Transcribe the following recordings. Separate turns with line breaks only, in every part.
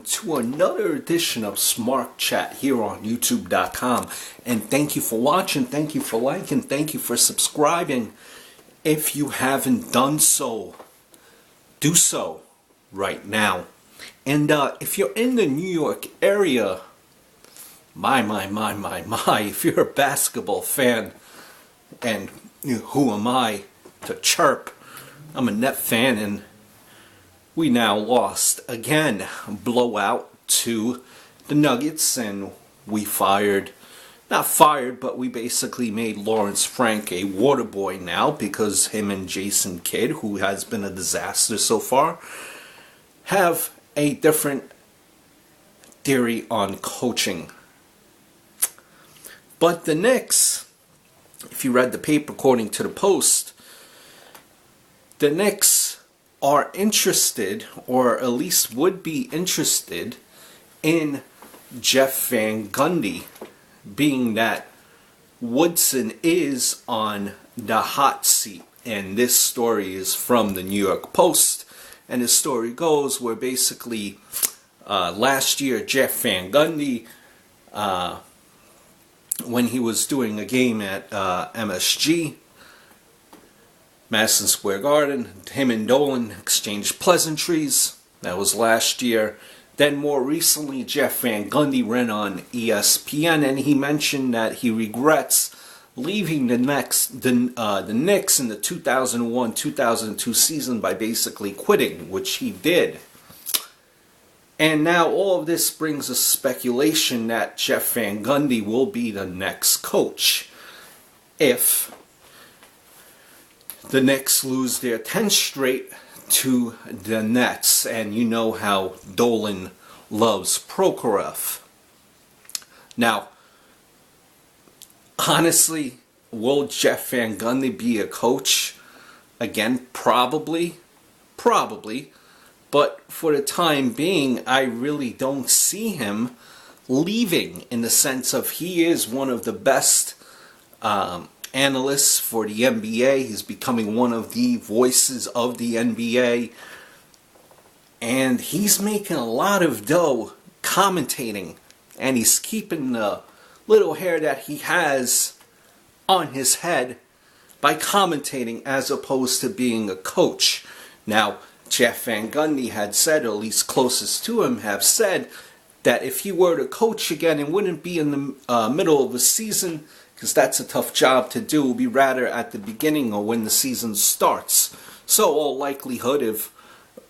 to another edition of Smart Chat here on YouTube.com. And thank you for watching, thank you for liking, thank you for subscribing. If you haven't done so, do so right now. And if you're in the New York area, my, if you're a basketball fan, and who am I to chirp? I'm a Net fan, and we now lost again, blowout to the Nuggets, and we not fired, but we basically made Lawrence Frank a water boy now, because him and Jason Kidd, who has been a disaster so far, have a different theory on coaching. But the Knicks, if you read the paper according to the Post, the Knicks are interested, or at least would be interested, in Jeff Van Gundy, being that Woodson is on the hot seat. And this story is from the New York Post, and the story goes where basically last year Jeff Van Gundy, when he was doing a game at MSG, Madison Square Garden, him and Dolan exchanged pleasantries. That was last year. Then more recently, Jeff Van Gundy ran on ESPN, and he mentioned that he regrets leaving the Knicks in the 2001-2002 season by basically quitting, which he did. And now all of this brings a speculation that Jeff Van Gundy will be the next coach if the Knicks lose their 10th straight to the Nets. And you know how Dolan loves Prokhorov. Now, honestly, will Jeff Van Gundy be a coach again? Probably. But for the time being, I really don't see him leaving, in the sense of he is one of the best analysts for the NBA. He's becoming one of the voices of the NBA. And he's making a lot of dough commentating. And he's keeping the little hair that he has on his head by commentating, as opposed to being a coach. Now, Jeff Van Gundy had said, or at least closest to him have said, that if he were to coach again, it wouldn't be in the middle of the season, because that's a tough job to do. It would be rather at the beginning or when the season starts. So all likelihood, if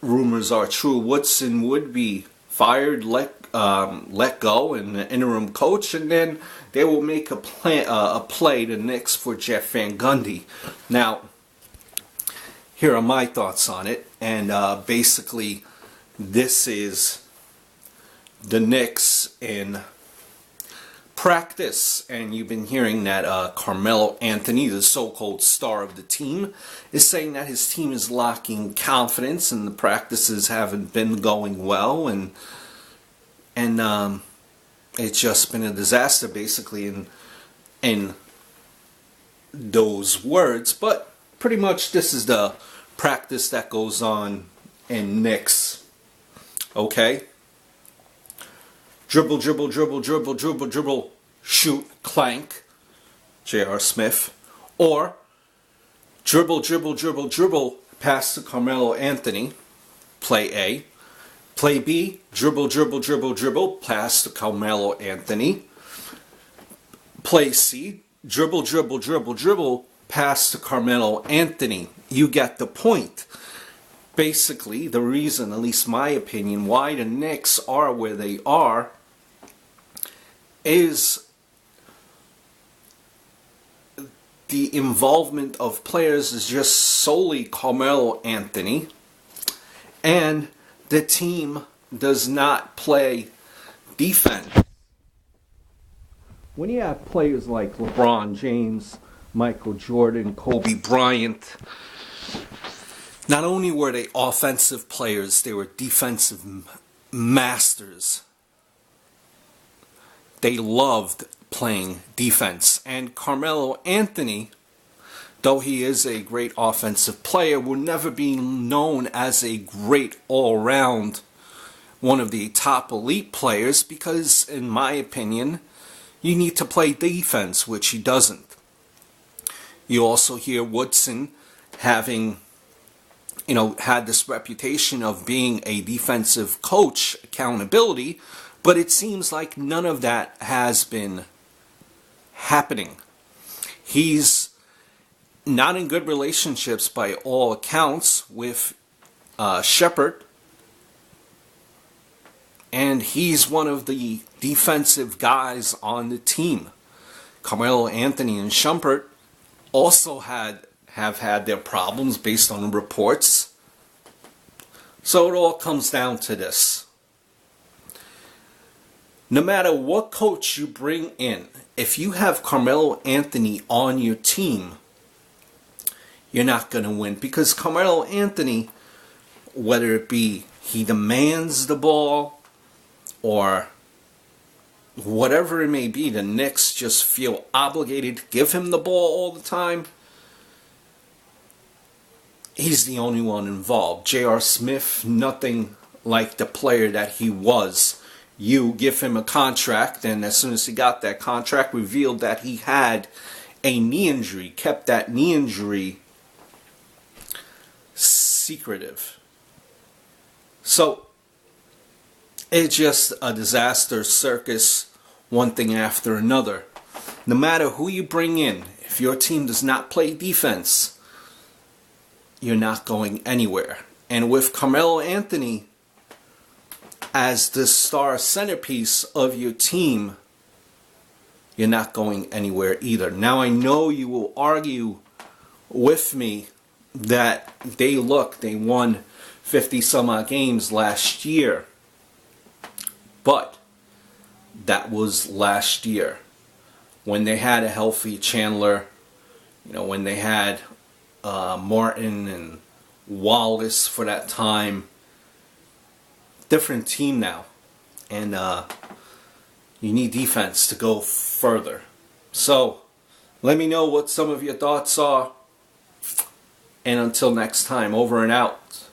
rumors are true, Woodson would be fired, let go, and the interim coach, and then they will make a play, the Knicks, for Jeff Van Gundy. Now, here are my thoughts on it, and basically this is the Knicks in practice, and you've been hearing that Carmelo Anthony, the so-called star of the team, is saying that his team is lacking confidence and the practices haven't been going well, and it's just been a disaster, basically, in those words. But pretty much this is the practice that goes on in Knicks. Okay? Dribble, dribble, dribble, dribble, dribble, dribble, shoot, clank, J.R. Smith. Or dribble, dribble, dribble, dribble, pass to Carmelo Anthony, play A. Play B, dribble, dribble, dribble, dribble, pass to Carmelo Anthony. Play C, dribble, dribble, dribble, dribble, pass to Carmelo Anthony. You get the point. Basically, the reason, at least my opinion, why the Knicks are where they are is the involvement of players is just solely Carmelo Anthony, and the team does not play defense. When you have players like LeBron James, Michael Jordan, Kobe Bryant, not only were they offensive players, they were defensive masters. They loved playing defense. And Carmelo Anthony, though he is a great offensive player, will never be known as a great all-around one of the top elite players because, in my opinion, you need to play defense, which he doesn't. You also hear Woodson having, had this reputation of being a defensive coach, accountability, but it seems like none of that has been happening. He's not in good relationships by all accounts with Shepard, and he's one of the defensive guys on the team. Carmelo Anthony and Shumpert also have had their problems based on reports. So it all comes down to this. No matter what coach you bring in, if you have Carmelo Anthony on your team, you're not going to win. Because Carmelo Anthony, whether it be he demands the ball or whatever it may be, the Knicks just feel obligated to give him the ball all the time, he's the only one involved. J.R. Smith, nothing like the player that he was. You give him a contract, and as soon as he got that contract, revealed that he had a knee injury, kept that knee injury secretive. So it's just a disaster circus, one thing after another. No matter who you bring in, if your team does not play defense, you're not going anywhere. And with Carmelo Anthony as the star centerpiece of your team, you're not going anywhere either. Now I know you will argue with me that they won 50 some odd games last year. But that was last year, when they had a healthy Chandler, when they had Martin and Wallace for that time. Different team now, and you need defense to go further. So let me know what some of your thoughts are, and until next time, over and out.